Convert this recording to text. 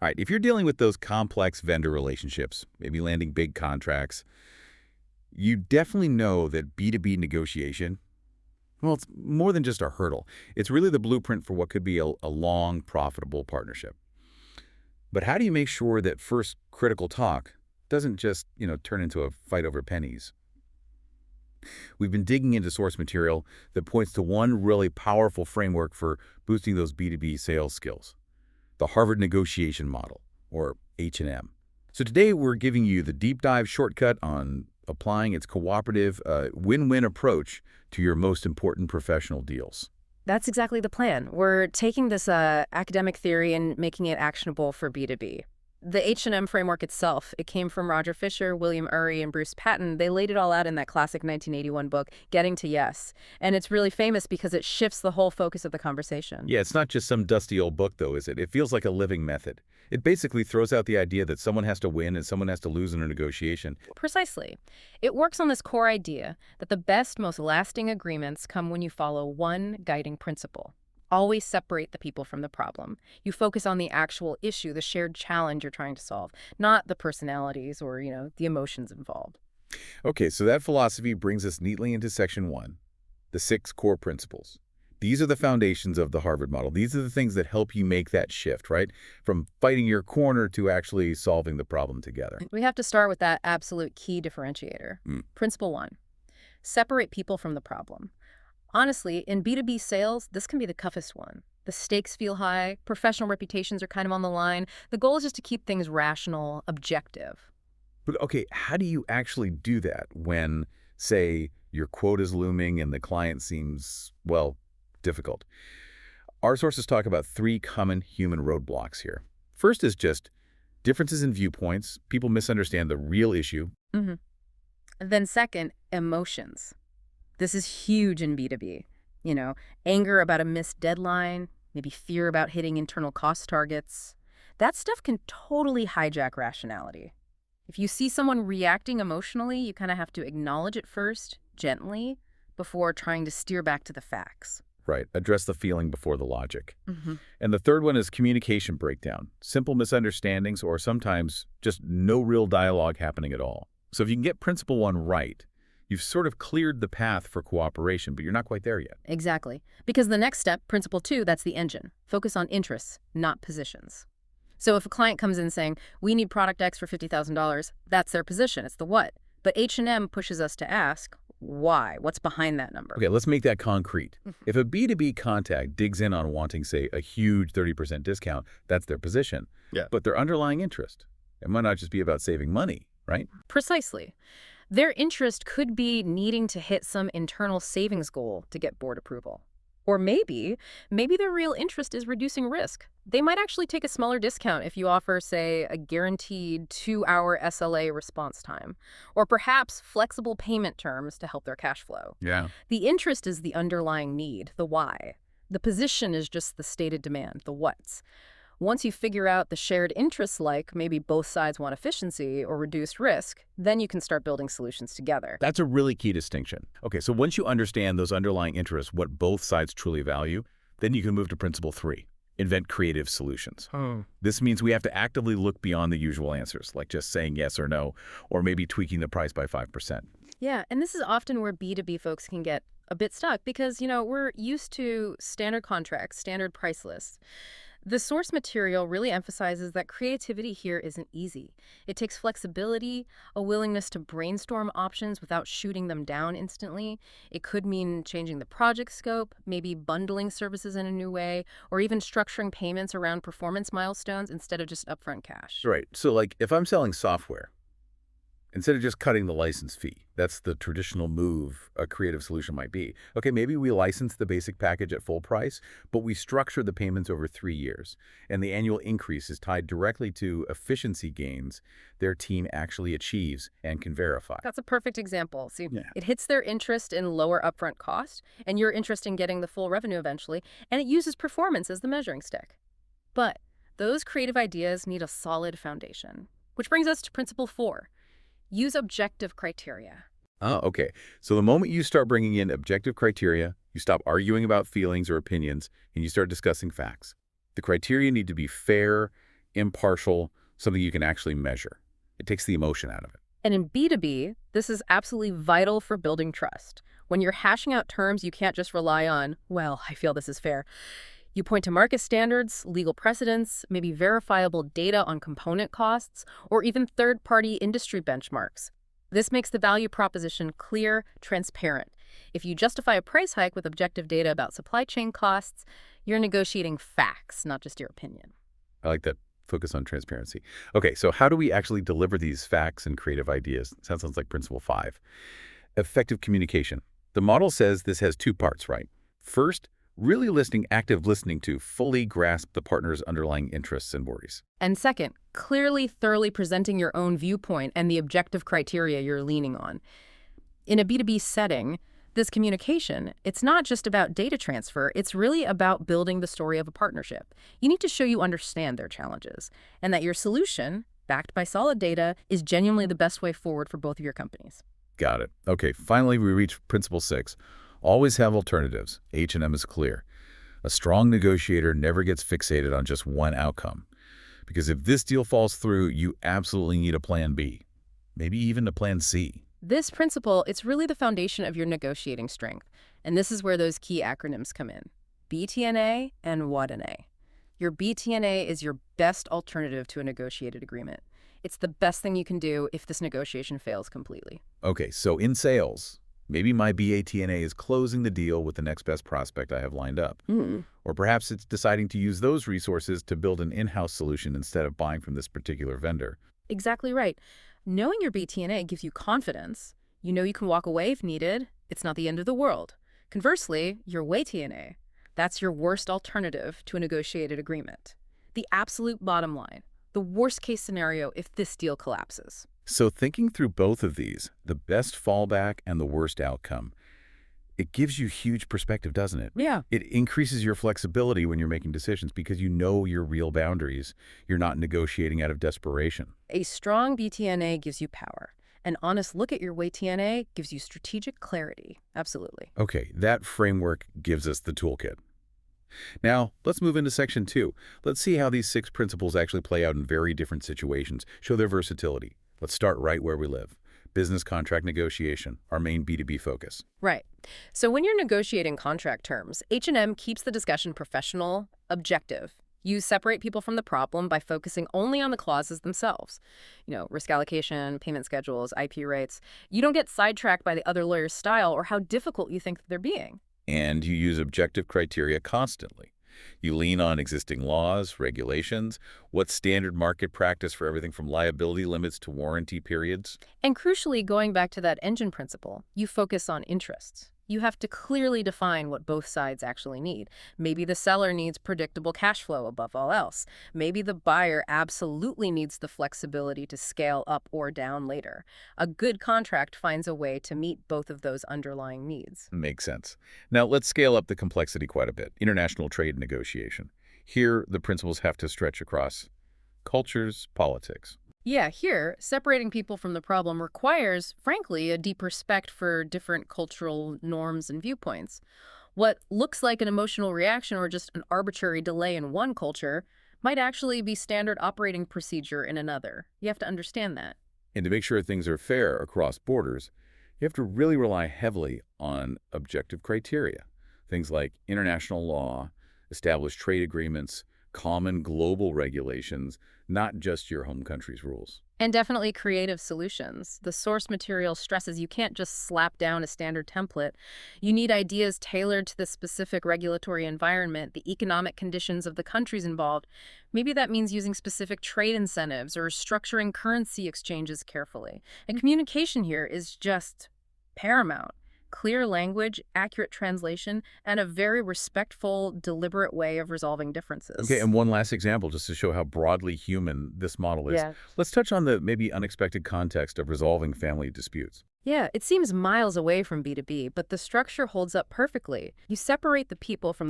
All right, if you're dealing with those complex vendor relationships, maybe landing big contracts, you definitely know that B2B negotiation, well, it's more than just a hurdle. It's really the blueprint for what could be a long, profitable partnership. But how do you make sure that first critical talk doesn't just, turn into a fight over pennies? We've been digging into source material that points to one really powerful framework for boosting those B2B sales skills, the Harvard Negotiation Model, or H&M. So today we're giving you the deep dive shortcut on applying its cooperative, win-win approach to your most important professional deals. That's exactly the plan. We're taking this academic theory and making it actionable for B2B. The H&M framework itself, it came from Roger Fisher, William Ury, and Bruce Patton. They laid it all out in that classic 1981 book, Getting to Yes. And it's really famous because it shifts the whole focus of the conversation. Yeah, it's not just some dusty old book, though, is it? It feels like a living method. It basically throws out the idea that someone has to win and someone has to lose in a negotiation. Precisely. It works on this core idea that the best, most lasting agreements come when you follow one guiding principle. Always separate the people from the problem. You focus on the actual issue, the shared challenge you're trying to solve, not the personalities or, the emotions involved. Okay, so that philosophy brings us neatly into Section 1, the 6 core principles. These are the foundations of the Harvard model. These are the things that help you make that shift, right? From fighting your corner to actually solving the problem together. We have to start with that absolute key differentiator. Principle 1, separate people from the problem. Honestly, in B2B sales, this can be the toughest one. The stakes feel high, professional reputations are kind of on the line. The goal is just to keep things rational, objective. But okay, how do you actually do that when, say, your quote is looming and the client seems, well, difficult? Our sources talk about 3 common human roadblocks here. First is just differences in viewpoints. People misunderstand the real issue. hmm Then second, emotions. This is huge in B2B. Anger about a missed deadline, maybe fear about hitting internal cost targets. That stuff can totally hijack rationality. If you see someone reacting emotionally, you kind of have to acknowledge it first, gently, before trying to steer back to the facts. Right, address the feeling before the logic. And the third one is communication breakdown. Simple misunderstandings or sometimes just no real dialogue happening at all. So if you can get principle 1 right, you've sort of cleared the path for cooperation, but you're not quite there yet. Exactly. Because the next step, principle 2, that's the engine. Focus on interests, not positions. So if a client comes in saying, we need product X for $50,000, that's their position. It's the what. But H&M pushes us to ask, why? What's behind that number? Okay, let's make that concrete. If a B2B contact digs in on wanting, say, a huge 30% discount, that's their position. Yeah. But their underlying interest, it might not just be about saving money, right? Precisely. Their interest could be needing to hit some internal savings goal to get board approval. Or maybe their real interest is reducing risk. They might actually take a smaller discount if you offer, say, a guaranteed 2-hour SLA response time, or perhaps flexible payment terms to help their cash flow. Yeah. The interest is the underlying need, the why. The position is just the stated demand, the what's. Once you figure out the shared interests, like maybe both sides want efficiency or reduced risk, then you can start building solutions together. That's a really key distinction. Okay, so once you understand those underlying interests, what both sides truly value, then you can move to principle 3, invent creative solutions. This means we have to actively look beyond the usual answers, like just saying yes or no, or maybe tweaking the price by 5%. Yeah, and this is often where B2B folks can get a bit stuck because, we're used to standard contracts, standard price lists. The source material really emphasizes that creativity here isn't easy. It takes flexibility, a willingness to brainstorm options without shooting them down instantly. It could mean changing the project scope, maybe bundling services in a new way, or even structuring payments around performance milestones instead of just upfront cash. Right, so like if I'm selling software, instead of just cutting the license fee, that's the traditional move a creative solution might be. Okay, maybe we license the basic package at full price, but we structure the payments over 3 years, and the annual increase is tied directly to efficiency gains their team actually achieves and can verify. That's a perfect example. See, Yeah. it hits their interest in lower upfront cost and your interest in getting the full revenue eventually, and it uses performance as the measuring stick. But those creative ideas need a solid foundation, which brings us to principle 4. Use objective criteria. Oh, okay. So the moment you start bringing in objective criteria, you stop arguing about feelings or opinions, and you start discussing facts. The criteria need to be fair, impartial, something you can actually measure. It takes the emotion out of it. And in B2B, this is absolutely vital for building trust. When you're hashing out terms, you can't just rely on, well, I feel this is fair. You point to market standards, legal precedents, maybe verifiable data on component costs, or even third-party industry benchmarks. This makes the value proposition clear, transparent. If you justify a price hike with objective data about supply chain costs, you're negotiating facts, not just your opinion. I like that focus on transparency. Okay, so how do we actually deliver these facts and creative ideas? Sounds like principle 5. Effective communication. The model says this has 2 parts, right? First, really active listening to fully grasp the partner's underlying interests and worries. And second, clearly, thoroughly presenting your own viewpoint and the objective criteria you're leaning on. In a B2B setting, this communication, it's not just about data transfer, it's really about building the story of a partnership. You need to show you understand their challenges and that your solution, backed by solid data, is genuinely the best way forward for both of your companies. Got it. Okay, finally we reach principle 6. Always have alternatives. H&M is clear. A strong negotiator never gets fixated on just one outcome. Because if this deal falls through, you absolutely need a plan B. Maybe even a plan C. This principle, it's really the foundation of your negotiating strength. And this is where those key acronyms come in. BTNA and WADNA. Your BTNA is your best alternative to a negotiated agreement. It's the best thing you can do if this negotiation fails completely. Okay, so in sales, maybe my BATNA is closing the deal with the next best prospect I have lined up. Or perhaps it's deciding to use those resources to build an in-house solution instead of buying from this particular vendor. Exactly right. Knowing your BTNA gives you confidence. You know you can walk away if needed. It's not the end of the world. Conversely, your WATNA, that's your worst alternative to a negotiated agreement. The absolute bottom line, the worst-case scenario if this deal collapses. So thinking through both of these, the best fallback and the worst outcome, it gives you huge perspective, doesn't it? Yeah. It increases your flexibility when you're making decisions because you know your real boundaries. You're not negotiating out of desperation. A strong BTNA gives you power. An honest look at your WATNA gives you strategic clarity. Absolutely. Okay, that framework gives us the toolkit. Now, let's move into section 2. Let's see how these 6 principles actually play out in very different situations, show their versatility. Let's start right where we live. Business contract negotiation, our main B2B focus. Right. So when you're negotiating contract terms, H&M keeps the discussion professional, objective. You separate people from the problem by focusing only on the clauses themselves. Risk allocation, payment schedules, IP rates. You don't get sidetracked by the other lawyer's style or how difficult you think that they're being. And you use objective criteria constantly. You lean on existing laws, regulations, what's standard market practice for everything from liability limits to warranty periods. And crucially, going back to that engine principle, you focus on interests. You have to clearly define what both sides actually need. Maybe the seller needs predictable cash flow above all else. Maybe the buyer absolutely needs the flexibility to scale up or down later. A good contract finds a way to meet both of those underlying needs. Makes sense. Now, let's scale up the complexity quite a bit. International trade negotiation. Here, the principles have to stretch across cultures, politics. Yeah, here, separating people from the problem requires, frankly, a deep respect for different cultural norms and viewpoints. What looks like an emotional reaction or just an arbitrary delay in one culture might actually be standard operating procedure in another. You have to understand that. And to make sure things are fair across borders, you have to really rely heavily on objective criteria. Things like international law, established trade agreements, common global regulations, not just your home country's rules. And definitely creative solutions. The source material stresses you can't just slap down a standard template. You need ideas tailored to the specific regulatory environment, the economic conditions of the countries involved. Maybe that means using specific trade incentives or structuring currency exchanges carefully. And communication here is just paramount. Clear language, accurate translation, and a very respectful, deliberate way of resolving differences. Okay, and one last example just to show how broadly human this model is. Yeah. Let's touch on the maybe unexpected context of resolving family disputes. Yeah, it seems miles away from B2B, but the structure holds up perfectly. You separate the people from the